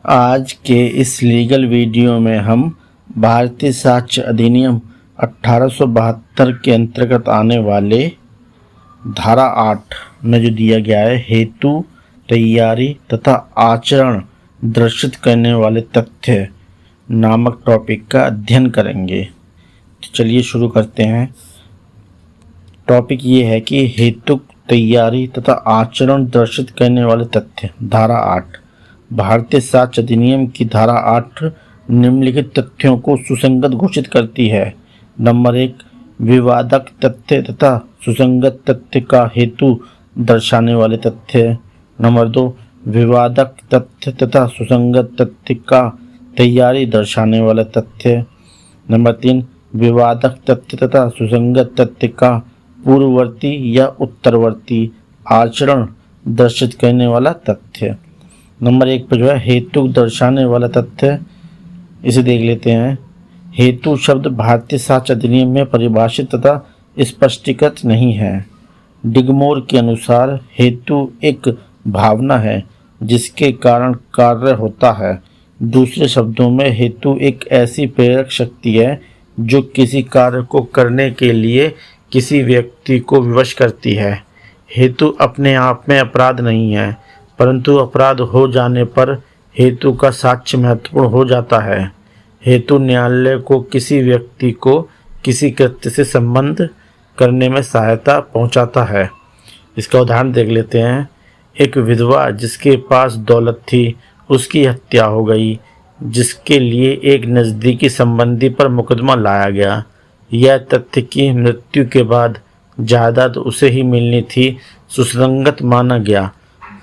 आज के इस लीगल वीडियो में हम भारतीय साक्ष्य अधिनियम 1872 के अंतर्गत आने वाले धारा 8 में जो दिया गया है हेतु, तैयारी तथा आचरण दर्शित करने वाले तथ्य नामक टॉपिक का अध्ययन करेंगे। तो चलिए शुरू करते हैं। टॉपिक ये है कि हेतु, तैयारी तथा आचरण दर्शित करने वाले तथ्य। धारा 8 भारतीय साक्ष्य अधिनियम की धारा 8 निम्नलिखित तथ्यों को सुसंगत घोषित करती है। नंबर 1, विवादक तथ्य तथा सुसंगत तथ्य का हेतु दर्शाने वाले तथ्य। नंबर 2, विवादक तथ्य तथा सुसंगत तथ्य का तैयारी दर्शाने वाला तथ्य। नंबर 3, विवादक तथ्य तथा सुसंगत तथ्य का पूर्ववर्ती या उत्तरवर्ती आचरण दर्शित करने वाला तथ्य। नंबर 1 पर जो है हेतु दर्शाने वाला तथ्य, इसे देख लेते हैं। हेतु शब्द भारतीय साक्ष्य अधिनियम में परिभाषित तथा स्पष्टीकृत नहीं है। डिगमोर के अनुसार हेतु एक भावना है जिसके कारण कार्य होता है। दूसरे शब्दों में हेतु एक ऐसी प्रेरक शक्ति है जो किसी कार्य को करने के लिए किसी व्यक्ति को विवश करती है। हेतु अपने आप में अपराध नहीं है, परंतु अपराध हो जाने पर हेतु का साक्ष्य महत्वपूर्ण हो जाता है। हेतु न्यायालय को किसी व्यक्ति को किसी कृत्य से संबंध करने में सहायता पहुंचाता है। इसका उदाहरण देख लेते हैं। एक विधवा जिसके पास दौलत थी, उसकी हत्या हो गई, जिसके लिए एक नज़दीकी संबंधी पर मुकदमा लाया गया। यह तथ्य कि मृत्यु के बाद जायदाद उसे ही मिलनी थी सुसंगत माना गया,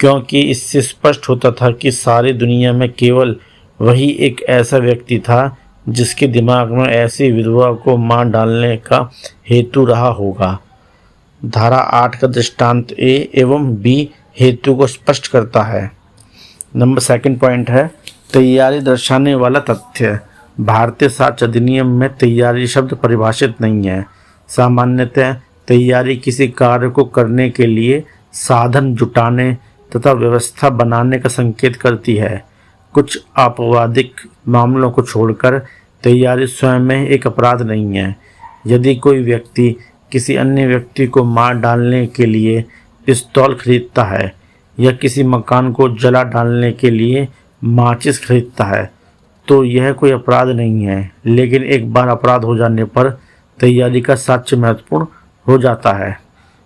क्योंकि इससे स्पष्ट होता था कि सारी दुनिया में केवल वही एक ऐसा व्यक्ति था जिसके दिमाग में ऐसी विधवा को मार डालने का हेतु रहा होगा। धारा 8 का दृष्टांत ए एवं बी हेतु को स्पष्ट करता है। नंबर 2 पॉइंट है तैयारी दर्शाने वाला तथ्य। भारतीय साक्ष्य अधिनियम में तैयारी शब्द परिभाषित नहीं है। सामान्यतः तैयारी किसी कार्य को करने के लिए साधन जुटाने तथा व्यवस्था बनाने का संकेत करती है। कुछ आपवादिक मामलों को छोड़कर तैयारी स्वयं में एक अपराध नहीं है। यदि कोई व्यक्ति किसी अन्य व्यक्ति को मार डालने के लिए पिस्तौल खरीदता है या किसी मकान को जला डालने के लिए माचिस खरीदता है तो यह कोई अपराध नहीं है, लेकिन एक बार अपराध हो जाने पर तैयारी का साक्ष्य महत्वपूर्ण हो जाता है।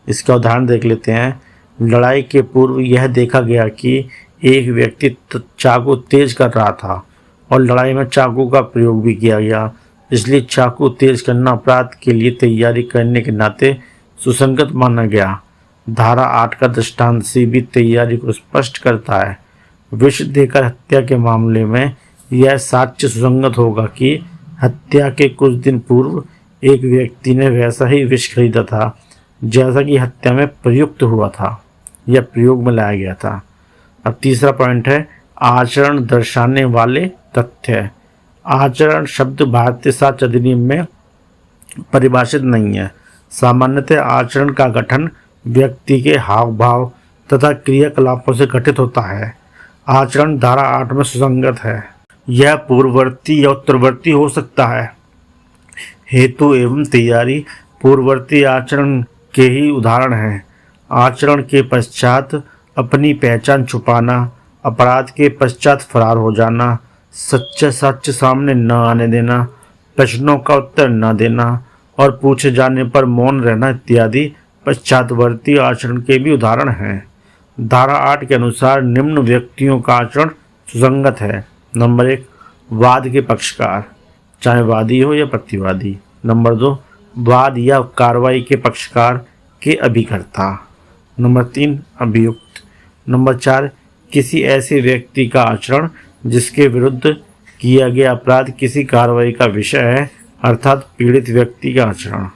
इसका उदाहरण देख लेते हैं। लड़ाई के पूर्व यह देखा गया कि एक व्यक्ति चाकू तेज कर रहा था और लड़ाई में चाकू का प्रयोग भी किया गया, इसलिए चाकू तेज करना अपराध के लिए तैयारी करने के नाते सुसंगत माना गया। धारा 8 का दृष्टांत सी भी तैयारी को स्पष्ट करता है। विष देकर हत्या के मामले में यह साक्ष्य सुसंगत होगा कि हत्या के कुछ दिन पूर्व एक व्यक्ति ने वैसा ही विष खरीदा था जैसा कि हत्या में प्रयुक्त हुआ था या प्रयोग में लाया गया था। अब 3 पॉइंट है आचरण दर्शाने वाले तथ्य। आचरण शब्द भारतीय साक्ष्य अधिनियम में परिभाषित नहीं है। सामान्यतः आचरण का गठन व्यक्ति के हाव भाव तथा क्रियाकलापों से गठित होता है। आचरण धारा 8 में सुसंगत है। यह पूर्ववर्ती या उत्तरवर्ती हो सकता है। हेतु एवं तैयारी पूर्ववर्ती आचरण के ही उदाहरण हैं। आचरण के पश्चात अपनी पहचान छुपाना, अपराध के पश्चात फरार हो जाना, सच्चा सच सामने न आने देना, प्रश्नों का उत्तर न देना और पूछे जाने पर मौन रहना इत्यादि पश्चातवर्ती आचरण के भी उदाहरण हैं। धारा 8 के अनुसार निम्न व्यक्तियों का आचरण सुसंगत है। नंबर 1, वाद के पक्षकार, चाहे वादी हो या प्रतिवादी। नंबर 2, वाद या कार्रवाई के पक्षकार के अभिकर्ता। नंबर 3, अभियुक्त। नंबर 4, किसी ऐसे व्यक्ति का आचरण जिसके विरुद्ध किया गया अपराध किसी कार्रवाई का विषय है, अर्थात पीड़ित व्यक्ति का आचरण।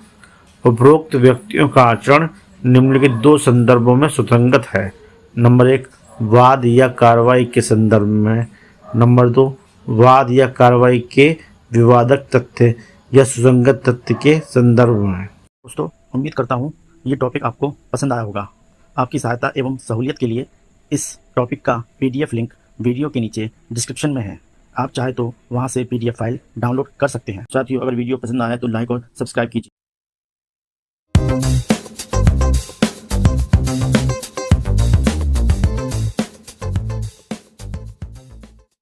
उपरोक्त व्यक्तियों का आचरण निम्नलिखित 2 संदर्भों में सुसंगत है। नंबर 1, वाद या कार्रवाई के संदर्भ में। नंबर 2, वाद या कार्रवाई के विवादक तथ्य या सुसंगत तथ्य के संदर्भ में। दोस्तों, उम्मीद करता हूँ ये टॉपिक आपको पसंद आया होगा। आपकी सहायता एवं सहूलियत के लिए इस टॉपिक का PDF लिंक वीडियो के नीचे डिस्क्रिप्शन में है। आप चाहे तो वहां से PDF फाइल डाउनलोड कर सकते हैं। साथियों, अगर वीडियो पसंद आया तो लाइक और सब्सक्राइब कीजिए।